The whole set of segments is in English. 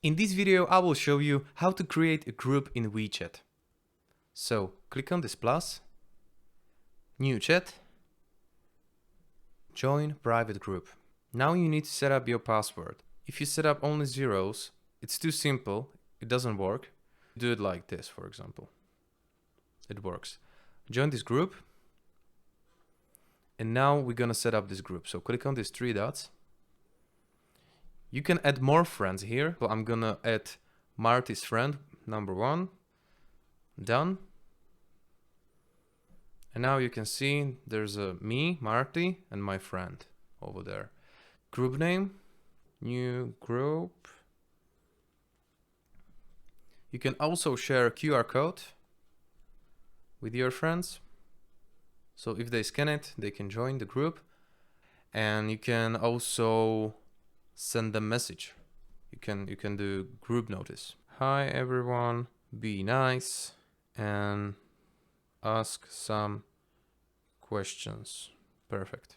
In this video, I will show you how to create a group in WeChat. So click on this plus, new chat, join private group. Now you need to set up your password. If you set up only zeros, it's too simple, it doesn't work. Do it like this, for example. It works. Join this group. And now we're gonna set up this group. So click on these three dots. You can add more friends here. So I'm gonna add Marty's friend, number 1. Done. And now you can see there's me, Marty, and my friend over there. Group name, new group. You can also share a QR code with your friends. So if they scan it, they can join the group. And you can also send them message. You can do group notice. Hi everyone, be nice and ask some questions. Perfect.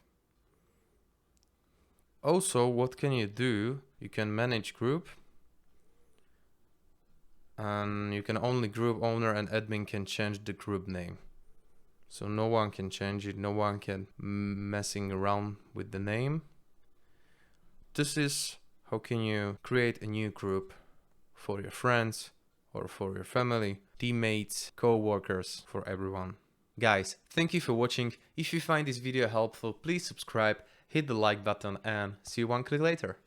Also, what can you do? You can manage group, and you can only group owner and admin can change the group name. So no one can change it, no one can messing around with the name. This is how can you create a new group for your friends or for your family, teammates, co-workers, for everyone. Guys, thank you for watching. If you find this video helpful, please subscribe, hit the like button, and see you one click later.